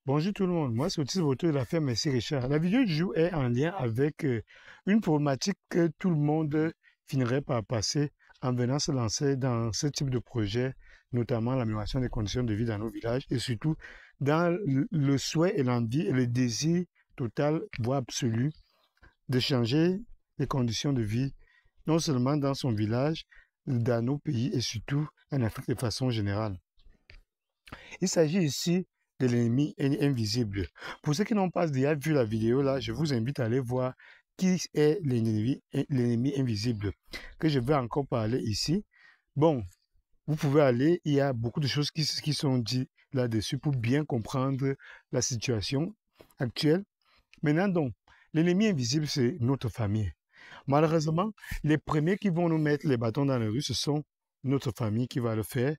Bonjour tout le monde, moi c'est Otis Boto de la ferme Messi Richard. La vidéo du jour est en lien avec une problématique que tout le monde finirait par passer en venant se lancer dans ce type de projet, notamment l'amélioration des conditions de vie dans nos villages et surtout dans le souhait et l'envie et le désir total, voire absolu, de changer les conditions de vie, non seulement dans son village, dans nos pays et surtout en Afrique de façon générale. Il s'agit ici de l'ennemi invisible. Pour ceux qui n'ont pas déjà vu la vidéo là, je vous invite à aller voir qui est l'ennemi invisible, que je vais encore parler ici. Bon, vous pouvez aller, il y a beaucoup de choses qui sont dites là-dessus pour bien comprendre la situation actuelle. Maintenant donc, l'ennemi invisible, c'est notre famille. Malheureusement, les premiers qui vont nous mettre les bâtons dans les rues, ce sont notre famille qui va le faire,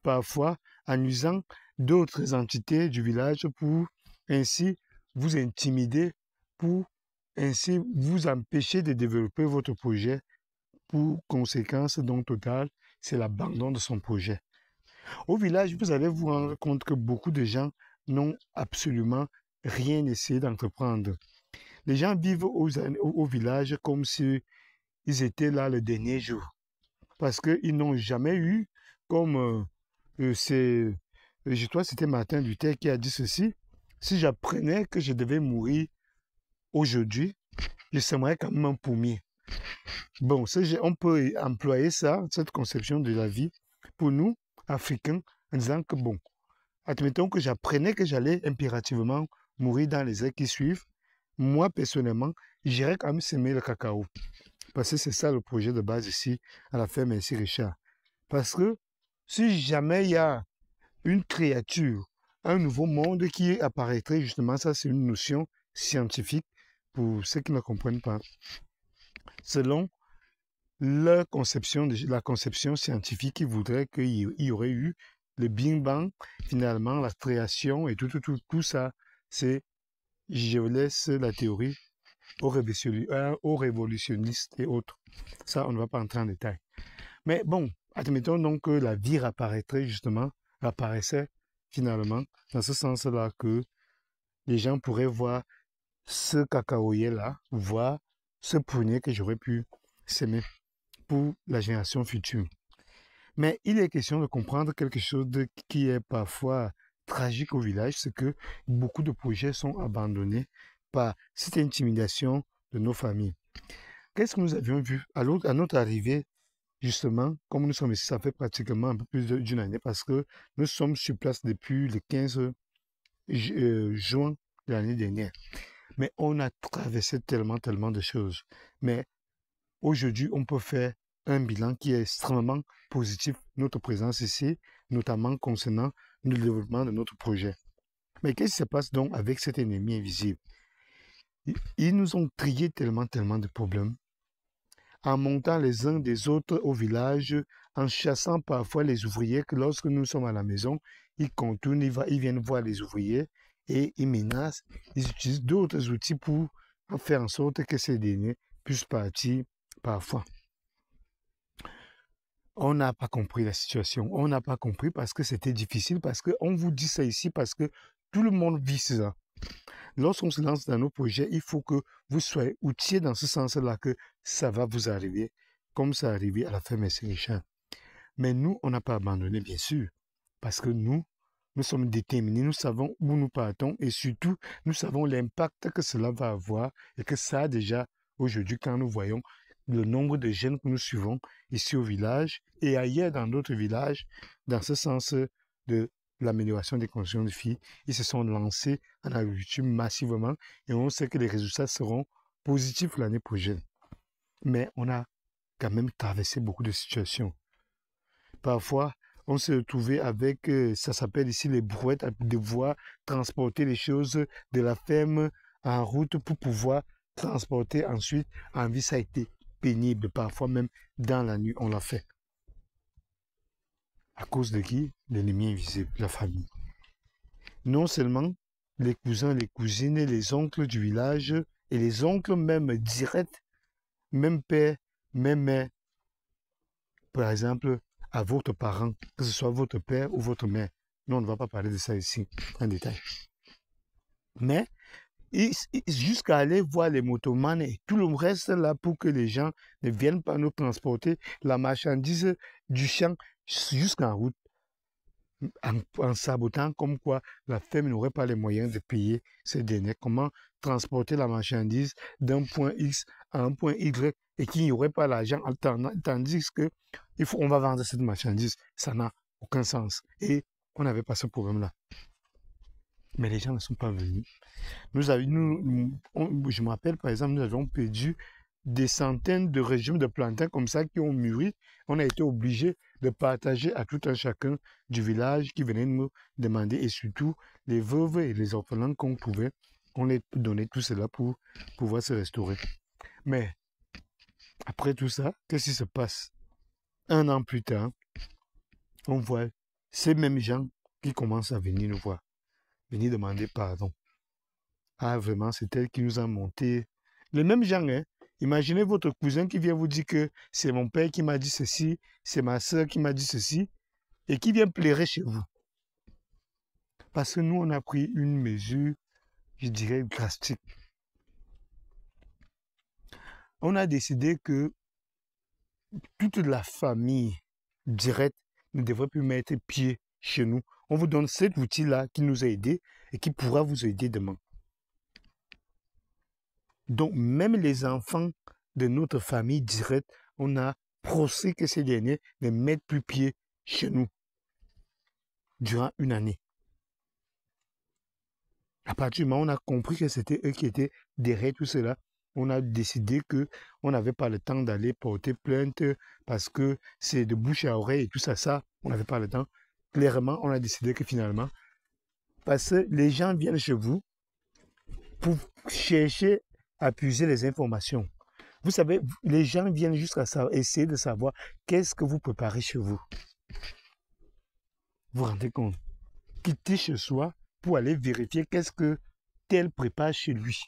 parfois en usant d'autres entités du village pour ainsi vous intimider, pour ainsi vous empêcher de développer votre projet, pour conséquence donc totale, c'est l'abandon de son projet. Au village, vous allez vous rendre compte que beaucoup de gens n'ont absolument rien essayé d'entreprendre. Les gens vivent au village comme si ils étaient là le dernier jour. Parce qu'ils n'ont jamais eu, comme je crois que c'était Martin Luther qui a dit ceci, si j'apprenais que je devais mourir aujourd'hui, je serais quand même un pommier. Bon, on peut employer ça, cette conception de la vie, pour nous, Africains, en disant que bon, admettons que j'apprenais que j'allais impérativement mourir dans les heures qui suivent, moi, personnellement, j'irais quand même semer le cacao. Parce que c'est ça le projet de base ici, à la ferme Messi Richard. Parce que si jamais il y a une créature, un nouveau monde qui apparaîtrait, justement, ça c'est une notion scientifique pour ceux qui ne comprennent pas. Selon la conception scientifique, qui voudrait qu'il y aurait eu le Big Bang, finalement, la création et tout ça, c'est, je laisse la théorie aux révolutionnistes et autres. Ça, on ne va pas entrer en détail. Mais bon, admettons donc que la vie apparaissait finalement, dans ce sens-là que les gens pourraient voir ce cacaoyer-là, voir ce prunier que j'aurais pu s'aimer pour la génération future. Mais il est question de comprendre quelque chose qui est parfois tragique au village, c'est que beaucoup de projets sont abandonnés par cette intimidation de nos familles. Qu'est-ce que nous avions vu à notre arrivée, justement, comme nous sommes ici, ça fait pratiquement un peu plus d'une année parce que nous sommes sur place depuis le 15 juin de l'année dernière. Mais on a traversé tellement de choses. Mais aujourd'hui, on peut faire un bilan qui est extrêmement positif, notre présence ici, notamment concernant le développement de notre projet. Mais qu'est-ce qui se passe donc avec cet ennemi invisible? Ils nous ont trié tellement de problèmes, en montant les uns des autres au village, en chassant parfois les ouvriers, que lorsque nous sommes à la maison, ils contournent, ils viennent voir les ouvriers et ils menacent, ils utilisent d'autres outils pour faire en sorte que ces derniers puissent partir parfois. On n'a pas compris la situation. On n'a pas compris parce que c'était difficile, parce qu'on vous dit ça ici, parce que tout le monde vit ça. Lorsqu'on se lance dans nos projets, il faut que vous soyez outillés dans ce sens-là, que ça va vous arriver, comme ça arrivé à la ferme Richard. Mais nous, on n'a pas abandonné, bien sûr, parce que nous sommes déterminés, nous savons où nous partons et surtout, nous savons l'impact que cela va avoir et que ça a déjà aujourd'hui, quand nous voyons le nombre de jeunes que nous suivons ici au village et ailleurs dans d'autres villages, dans ce sens de l'amélioration des conditions de vie, ils se sont lancés en agriculture massivement et on sait que les résultats seront positifs l'année prochaine. Mais on a quand même traversé beaucoup de situations. Parfois, on s'est retrouvé avec, ça s'appelle ici les brouettes, à devoir transporter les choses de la ferme en route pour pouvoir transporter ensuite en vie. Ça a été pénible, parfois même dans la nuit, on l'a fait. À cause de qui? L'ennemi invisible, la famille. Non seulement les cousins, les cousines, les oncles du village et les oncles même directs, même père, même mère, par exemple, à votre parent, que ce soit votre père ou votre mère. Non, on ne va pas parler de ça ici en détail. Mais jusqu'à aller voir les motomanes et tout le reste là pour que les gens ne viennent pas nous transporter la marchandise du champ jusqu'en route, en sabotant comme quoi la ferme n'aurait pas les moyens de payer ces derniers. Comment transporter la marchandise d'un point X à un point Y et qu'il n'y aurait pas l'argent, tandis que on va vendre cette marchandise. Ça n'a aucun sens. Et on n'avait pas ce problème-là. Mais les gens ne sont pas venus. Je me rappelle, par exemple, nous avons perdu des centaines de régimes de plantains comme ça qui ont mûri. On a été obligé de partager à tout un chacun du village qui venait nous demander, et surtout les veuves et les orphelins qu'on pouvait, on les donnait tout cela pour pouvoir se restaurer. Mais après tout ça, qu'est-ce qui se passe? 1 an plus tard, on voit ces mêmes gens qui commencent à venir nous voir, venir demander pardon. Ah, vraiment, c'est elle qui nous a monté. Les mêmes gens, hein. Imaginez votre cousin qui vient vous dire que c'est mon père qui m'a dit ceci, c'est ma soeur qui m'a dit ceci, et qui vient pleurer chez vous. Parce que nous, on a pris une mesure, je dirais, drastique. On a décidé que toute la famille directe ne devrait plus mettre pied chez nous. On vous donne cet outil-là qui nous a aidés et qui pourra vous aider demain. Donc, même les enfants de notre famille directe, on a procédé que ces derniers ne mettent plus pied chez nous durant 1 année. À partir du moment où on a compris que c'était eux qui étaient derrière tout cela, on a décidé qu'on n'avait pas le temps d'aller porter plainte parce que c'est de bouche à oreille et tout ça, on n'avait pas le temps. Clairement, on a décidé que finalement, parce que les gens viennent chez vous pour chercher à puiser les informations. Vous savez, les gens viennent jusqu'à essayer de savoir qu'est-ce que vous préparez chez vous. Vous vous rendez compte? Quitter chez soi pour aller vérifier qu'est-ce que tel prépare chez lui.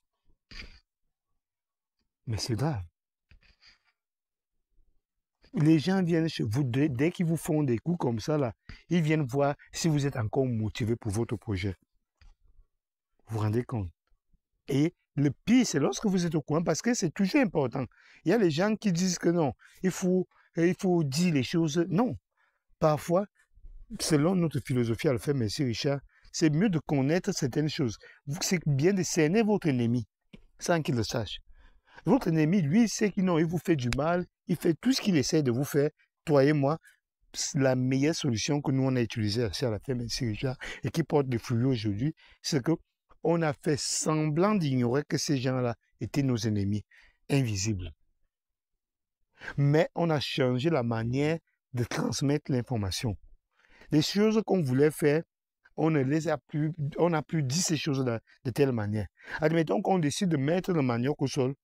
Mais c'est grave. Les gens viennent chez vous, dès qu'ils vous font des coups comme ça, là, ils viennent voir si vous êtes encore motivé pour votre projet. Vous vous rendez compte? Et le pire, c'est lorsque vous êtes au courant, parce que c'est toujours important. Il y a les gens qui disent que non, il faut dire les choses. Non. Parfois, selon notre philosophie à le faire, merci Richard, c'est mieux de connaître certaines choses. C'est bien de cerner votre ennemi sans qu'il le sache. Votre ennemi, lui, sait qu'il vous fait du mal, il fait tout ce qu'il essaie de vous faire. Toi et moi, la meilleure solution que nous, on a utilisée à la ferme merci Richard et qui porte des fruits aujourd'hui, c'est qu'on a fait semblant d'ignorer que ces gens-là étaient nos ennemis, invisibles. Mais on a changé la manière de transmettre l'information. Les choses qu'on voulait faire, on n'a plus dit ces choses-là de telle manière. Admettons qu'on décide de mettre le manioc au sol,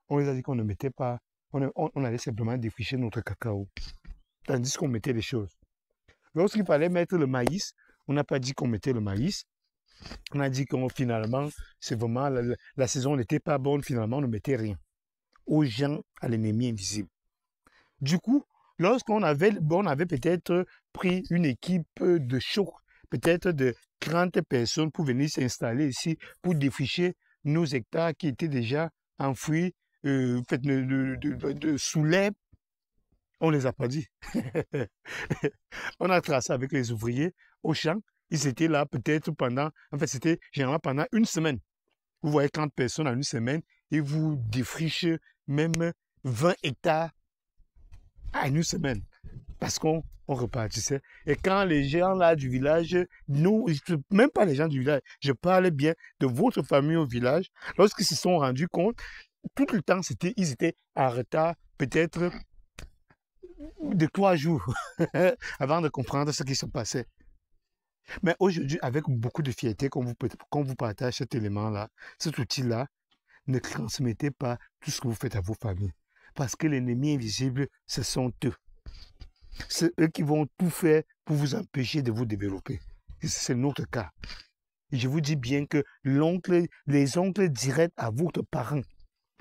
on les a dit qu'on ne mettait pas, on allait simplement défricher notre cacao, tandis qu'on mettait les choses. Lorsqu'il fallait mettre le maïs, on n'a pas dit qu'on mettait le maïs, on a dit qu'on finalement, c'est vraiment, la saison n'était pas bonne, finalement on ne mettait rien. Aux gens, à l'ennemi invisible. Du coup, lorsqu'on avait peut-être pris une équipe de choc, peut-être de 30 personnes pour venir s'installer ici, pour défricher nos hectares qui étaient déjà enfouis, sous l'herbe, on ne les a pas dit. On a tracé avec les ouvriers au champ. Ils étaient là peut-être c'était généralement pendant 1 semaine. Vous voyez 30 personnes en 1 semaine et vous défrichez même 20 hectares en 1 semaine. Parce qu'on repartissait. Et quand les gens là du village, même pas les gens du village, je parle bien de votre famille au village, lorsqu'ils se sont rendus compte, tout le temps, ils étaient en retard, peut-être de 3 jours, avant de comprendre ce qui se passait. Mais aujourd'hui, avec beaucoup de fierté, qu'on vous partage cet élément-là, cet outil-là, ne transmettez pas tout ce que vous faites à vos familles. Parce que l'ennemi invisible, ce sont eux. C'est eux qui vont tout faire pour vous empêcher de vous développer. Et c'est notre cas. Et je vous dis bien que les oncles directs à votre parent,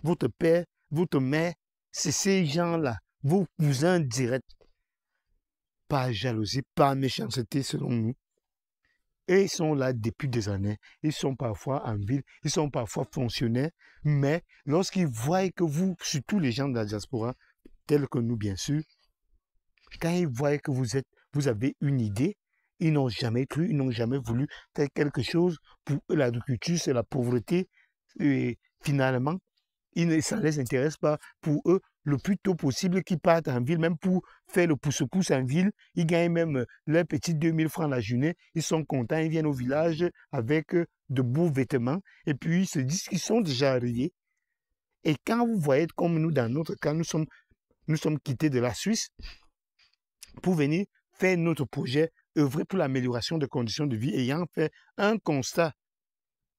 votre père, votre mère, c'est ces gens-là, vos cousins directs. Pas jalousie, pas méchanceté selon nous. Et ils sont là depuis des années. Ils sont parfois en ville, ils sont parfois fonctionnaires. Mais lorsqu'ils voient que vous, surtout les gens de la diaspora, tels que nous bien sûr, quand ils voient que vous avez une idée, ils n'ont jamais cru, ils n'ont jamais voulu faire quelque chose. Pour eux, l'agriculture, c'est la pauvreté. Et finalement, ça ne les intéresse pas. Pour eux, le plus tôt possible qu'ils partent en ville, même pour faire le pouce-pouce en ville, ils gagnent même leurs petits 2000 francs la journée. Ils sont contents, ils viennent au village avec de beaux vêtements et puis ils se disent qu'ils sont déjà arrivés. Et quand vous voyez, comme nous, dans notre cas, nous sommes quittés de la Suisse pour venir faire notre projet, œuvrer pour l'amélioration des conditions de vie, ayant fait un constat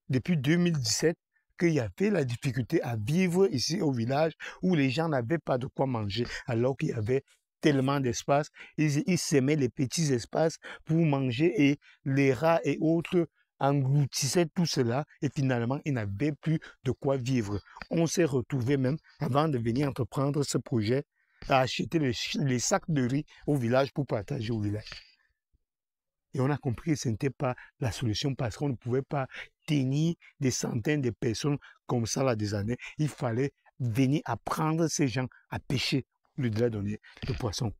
depuis 2017 qu'il y avait la difficulté à vivre ici au village où les gens n'avaient pas de quoi manger alors qu'il y avait tellement d'espace. Ils semaient les petits espaces pour manger et les rats et autres engloutissaient tout cela et finalement ils n'avaient plus de quoi vivre. On s'est retrouvé même avant de venir entreprendre ce projet à acheter les sacs de riz au village pour partager au village. Et on a compris que ce n'était pas la solution parce qu'on ne pouvait pas tenir des centaines de personnes comme ça là des années. Il fallait venir apprendre ces gens à pêcher au lieu de leur donner le poisson.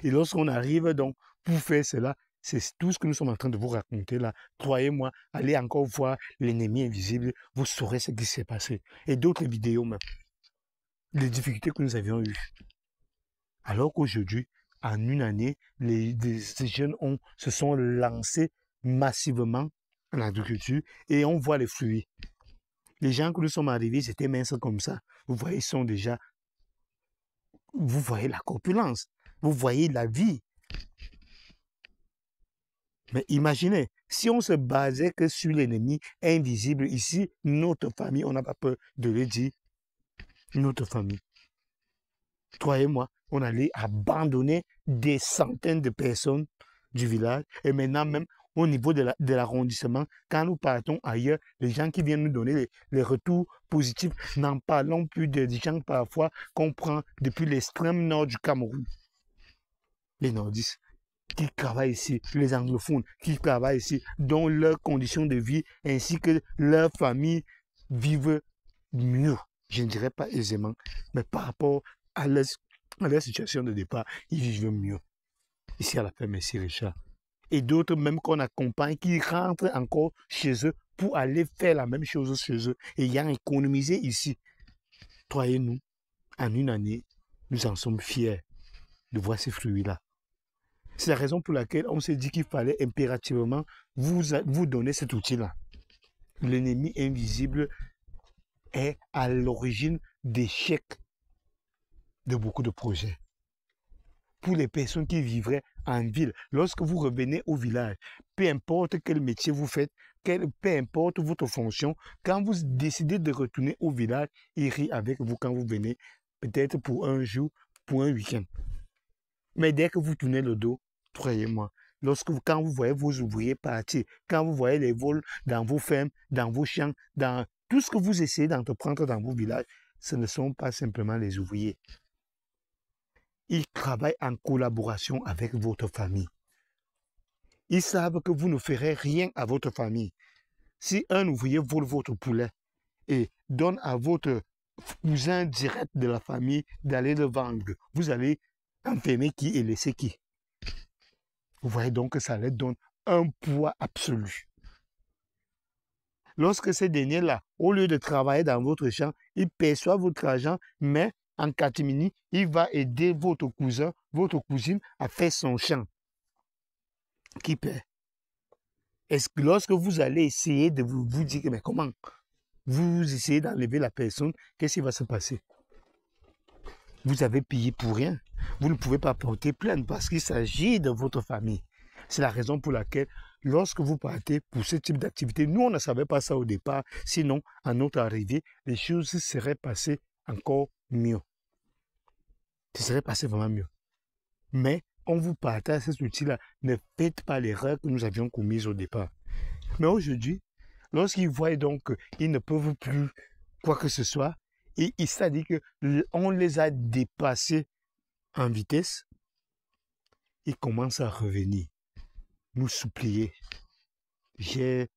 Et lorsqu'on arrive donc pour faire cela, c'est tout ce que nous sommes en train de vous raconter là. Croyez-moi, allez encore voir l'ennemi invisible, vous saurez ce qui s'est passé. Et d'autres vidéos même. Les difficultés que nous avions eues. Alors qu'aujourd'hui, en une année, ces jeunes se sont lancés massivement en agriculture et on voit les fruits. Les gens que nous sommes arrivés, c'était minces comme ça. Vous voyez, ils sont déjà... Vous voyez la corpulence. Vous voyez la vie. Mais imaginez, si on se basait que sur l'ennemi invisible, ici, notre famille, on n'a pas peur de le dire, notre famille. Croyez-moi, on allait abandonner des centaines de personnes du village. Et maintenant, même au niveau de l'arrondissement, quand nous partons ailleurs, les gens qui viennent nous donner les retours positifs, n'en parlons plus des gens parfois qu'on prend depuis l'extrême nord du Cameroun. Les nordistes qui travaillent ici, les anglophones qui travaillent ici, dont leurs conditions de vie ainsi que leur famille vivent mieux. Je ne dirais pas aisément, mais par rapport à leur situation de départ, ils vivent mieux. Ici à la ferme ici, Richard. Et d'autres même qu'on accompagne qui rentrent encore chez eux pour aller faire la même chose chez eux, ayant économisé ici. Croyez-nous, en une année, nous en sommes fiers de voir ces fruits-là. C'est la raison pour laquelle on s'est dit qu'il fallait impérativement vous donner cet outil-là. L'ennemi invisible est à l'origine d'échecs de beaucoup de projets. Pour les personnes qui vivraient en ville, lorsque vous revenez au village, peu importe quel métier vous faites, peu importe votre fonction, quand vous décidez de retourner au village, ils rient avec vous quand vous venez, peut-être pour un jour, pour un week-end. Mais dès que vous tournez le dos, croyez-moi, quand vous voyez vos ouvriers partir, quand vous voyez les vols dans vos fermes, dans vos champs, dans tout ce que vous essayez d'entreprendre dans vos villages, ce ne sont pas simplement les ouvriers. Ils travaillent en collaboration avec votre famille. Ils savent que vous ne ferez rien à votre famille. Si un ouvrier vole votre poulet et donne à votre cousin direct de la famille d'aller le vendre, vous allez enfermer qui et laisser qui? Vous voyez donc que ça leur donne un poids absolu. Lorsque ces derniers-là, au lieu de travailler dans votre champ, ils perçoivent votre argent, mais en catimini, il va aider votre cousin, votre cousine à faire son champ. Qui paie? Est-ce que lorsque vous allez essayer de vous dire, mais comment? Vous essayez d'enlever la personne, qu'est-ce qui va se passer? Vous avez payé pour rien. Vous ne pouvez pas porter plainte parce qu'il s'agit de votre famille. C'est la raison pour laquelle, lorsque vous partez pour ce type d'activité, nous, on ne savait pas ça au départ. Sinon, à notre arrivée, les choses seraient passées encore mieux. Ce serait passé vraiment mieux. Mais on vous partage cet outil-là. Ne faites pas l'erreur que nous avions commise au départ. Mais aujourd'hui, lorsqu'ils voient donc qu'ils ne peuvent plus quoi que ce soit, et c'est-à-dire qu'on les a dépassés en vitesse, ils commencent à revenir, nous supplier j'ai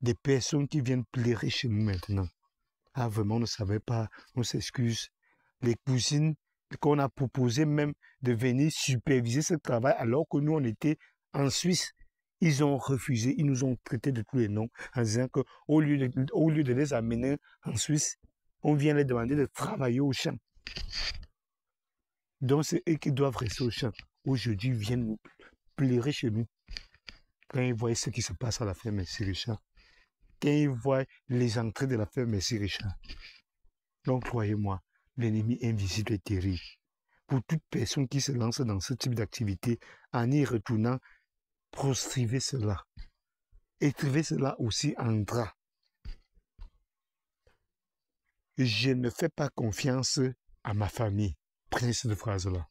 des personnes qui viennent pleurer chez nous maintenant. Ah, vraiment, on ne savait pas, on s'excuse. Les cousines qu'on a proposé même de venir superviser ce travail alors que nous, on était en Suisse. Ils ont refusé, ils nous ont traités de tous les noms en disant qu'au lieu de les amener en Suisse, on vient les demander de travailler au champ. Donc, c'est eux qui doivent rester au champ. Aujourd'hui, ils viennent nous pleurer chez nous. Quand ils voient ce qui se passe à la ferme Merci Richard. Quand ils voient les entrées de la ferme Merci Richard. Donc, croyez-moi, l'ennemi invisible est terrible. Pour toute personne qui se lance dans ce type d'activité, en y retournant, proscrivez cela. Écrivez cela aussi en drap. Je ne fais pas confiance à ma famille. Prenez cette phrase-là.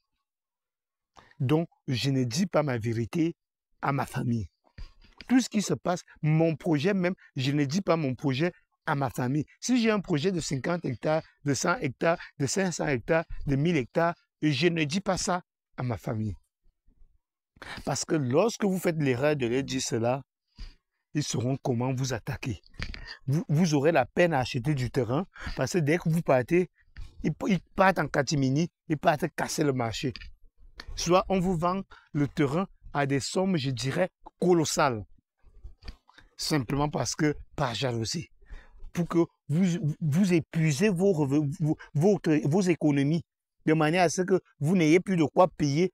Donc, je ne dis pas ma vérité à ma famille. Tout ce qui se passe, mon projet même, je ne dis pas mon projet à ma famille. Si j'ai un projet de 50 hectares, de 100 hectares, de 500 hectares, de 1000 hectares, je ne dis pas ça à ma famille. Parce que lorsque vous faites l'erreur de leur dire cela, ils sauront comment vous attaquer. Vous aurez la peine à acheter du terrain parce que dès que vous partez, ils partent en catimini, ils partent casser le marché. Soit on vous vend le terrain à des sommes, je dirais, colossales. Simplement parce que, par jalousie, pour que vous épuisez vos économies de manière à ce que vous n'ayez plus de quoi payer,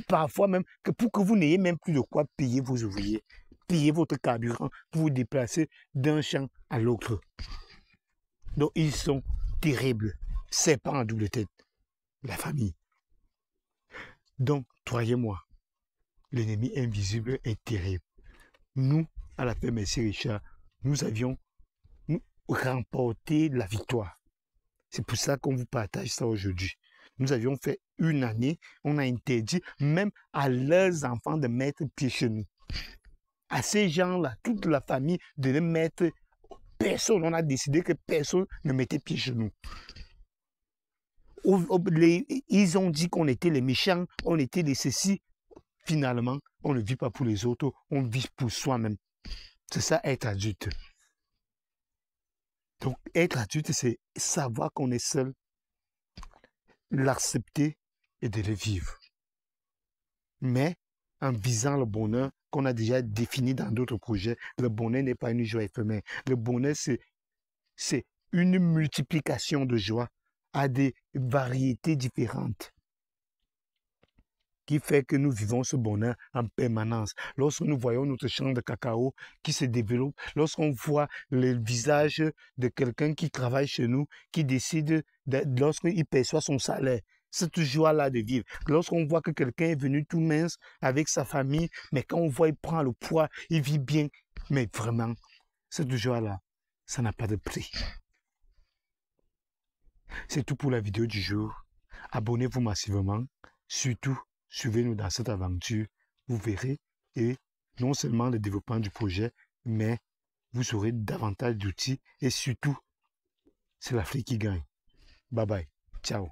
parfois même que pour que vous n'ayez même plus de quoi payer vos ouvriers, payer votre carburant pour vous déplacer d'un champ à l'autre. Donc ils sont terribles, serpents à double tête, la famille. Donc, croyez-moi, l'ennemi invisible est terrible. Nous, à la ferme Merci Richard, nous avions remporté la victoire. C'est pour ça qu'on vous partage ça aujourd'hui. Nous avions fait une année, on a interdit même à leurs enfants de mettre pied chez nous. À ces gens-là, toute la famille de les mettre, personne, on a décidé que personne ne mettait pied chez nous. Ils ont dit qu'on était les méchants, on était les ceci. Finalement, on ne vit pas pour les autres, on vit pour soi-même. C'est ça, être adulte. Donc, être adulte, c'est savoir qu'on est seul, l'accepter et de le vivre. Mais en visant le bonheur qu'on a déjà défini dans d'autres projets, le bonheur n'est pas une joie éphémère. Le bonheur, c'est une multiplication de joie à des variétés différentes qui fait que nous vivons ce bonheur en permanence. Lorsque nous voyons notre champ de cacao qui se développe, lorsqu'on voit le visage de quelqu'un qui travaille chez nous, qui décide, lorsqu'il perçoit son salaire, cette joie-là de vivre. Lorsqu'on voit que quelqu'un est venu tout mince avec sa famille, mais quand on voit qu'il prend le poids, il vit bien. Mais vraiment, cette joie-là, ça n'a pas de prix. C'est tout pour la vidéo du jour. Abonnez-vous massivement. Surtout, suivez-nous dans cette aventure. Vous verrez, et non seulement le développement du projet, mais vous aurez davantage d'outils et surtout, c'est l'Afrique qui gagne. Bye bye. Ciao.